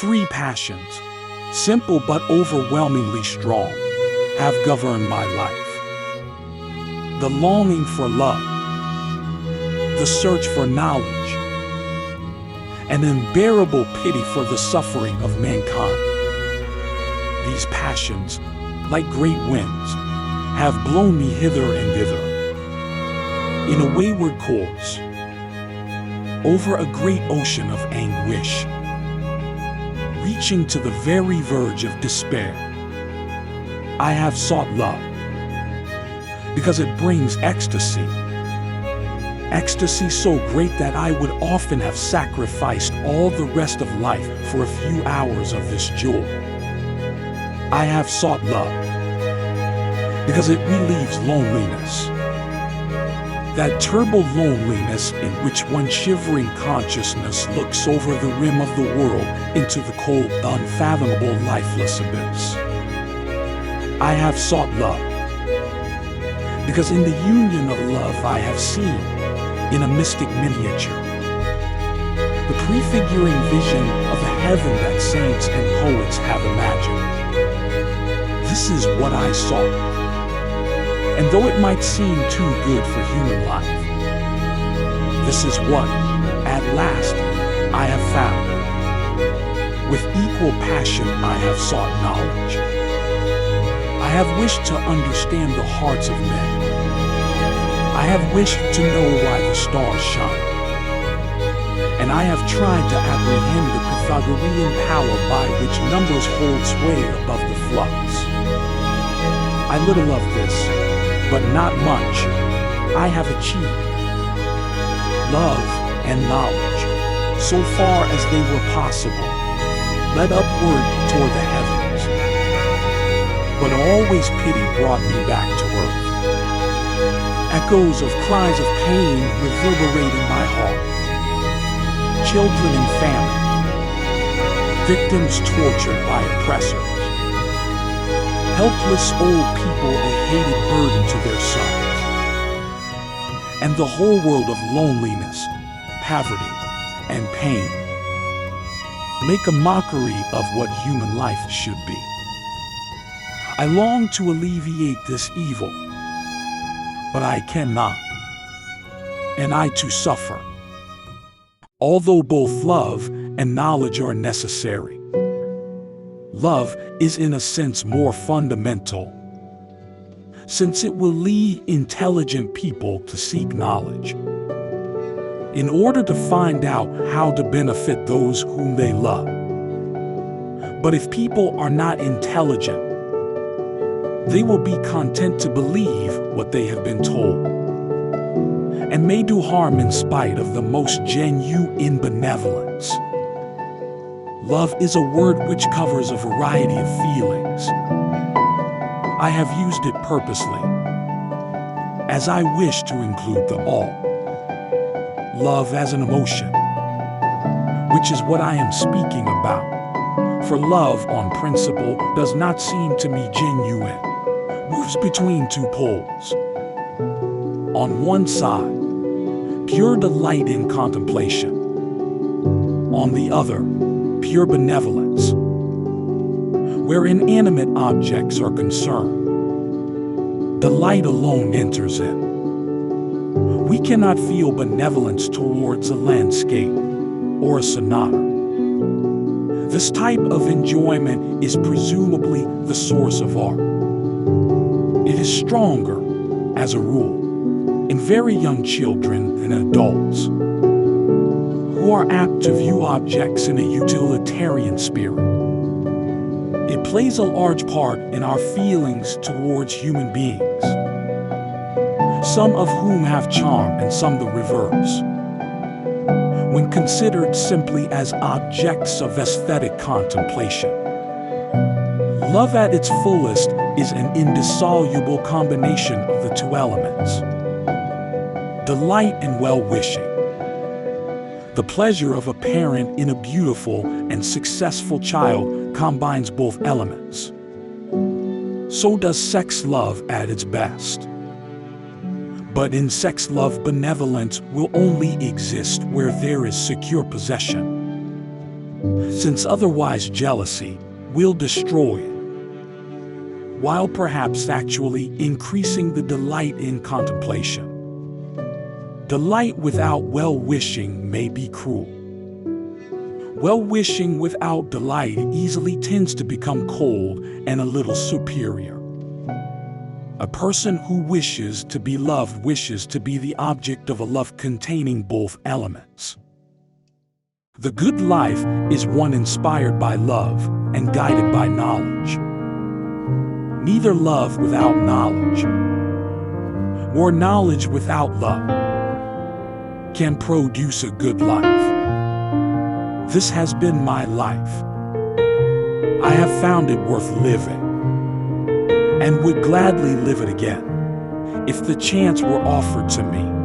Three passions, simple but overwhelmingly strong, have governed my life. The longing for love, the search for knowledge, an unbearable pity for the suffering of mankind. These passions, like great winds, have blown me hither and thither, in a wayward course, over a great ocean of anguish, reaching to the very verge of despair. I have sought love, because it brings ecstasy. Ecstasy so great that I would often have sacrificed all the rest of life for a few hours of this joy. I have sought love, because it relieves loneliness. That terrible loneliness in which one shivering consciousness looks over the rim of the world into the cold, unfathomable, lifeless abyss. I have sought love, because in the union of love I have seen, in a mystic miniature, the prefiguring vision of a heaven that saints and poets have imagined. This is what I sought. And though it might seem too good for human life, this is what, at last, I have found. With equal passion I have sought knowledge. I have wished to understand the hearts of men. I have wished to know why the stars shine. And I have tried to apprehend the Pythagorean power by which numbers hold sway above the flux. I little of this, but not much, I have achieved. Love and knowledge, so far as they were possible, led upward toward the heavens. But always pity brought me back to earth. Echoes of cries of pain reverberate in my heart. Children in famine, victims tortured by oppressors, helpless old people a hated burden to their sons, and the whole world of loneliness, poverty, and pain make a mockery of what human life should be. I long to alleviate this evil, but I cannot, and I too suffer. Although both love and knowledge are necessary, love is in a sense more fundamental, since it will lead intelligent people to seek knowledge in order to find out how to benefit those whom they love. But if people are not intelligent, they will be content to believe what they have been told, and may do harm in spite of the most genuine benevolence. Love is a word which covers a variety of feelings. I have used it purposely, as I wish to include them all. Love as an emotion, which is what I am speaking about. For love on principle does not seem to me genuine, moves between two poles. On one side, pure delight in contemplation. On the other, pure benevolence, where inanimate objects are concerned. Delight alone enters in. We cannot feel benevolence towards a landscape or a sonata. This type of enjoyment is presumably the source of art. It is stronger, as a rule, in very young children than adults, who are apt to view objects in a utilitarian spirit. It plays a large part in our feelings towards human beings, some of whom have charm and some the reverse. When considered simply as objects of aesthetic contemplation, love at its fullest is an indissoluble combination of the two elements: delight and well-wishing. The pleasure of a parent in a beautiful and successful child combines both elements. So does sex love at its best. But in sex love, benevolence will only exist where there is secure possession. since otherwise jealousy will destroy it, while perhaps actually increasing the delight in contemplation. Delight without well-wishing may be cruel. Well-wishing without delight easily tends to become cold and a little superior. A person who wishes to be loved wishes to be the object of a love containing both elements. The good life is one inspired by love and guided by knowledge. Neither love without knowledge, nor knowledge without love, can produce a good life. This has been my life. I have found it worth living, and would gladly live it again, if the chance were offered to me.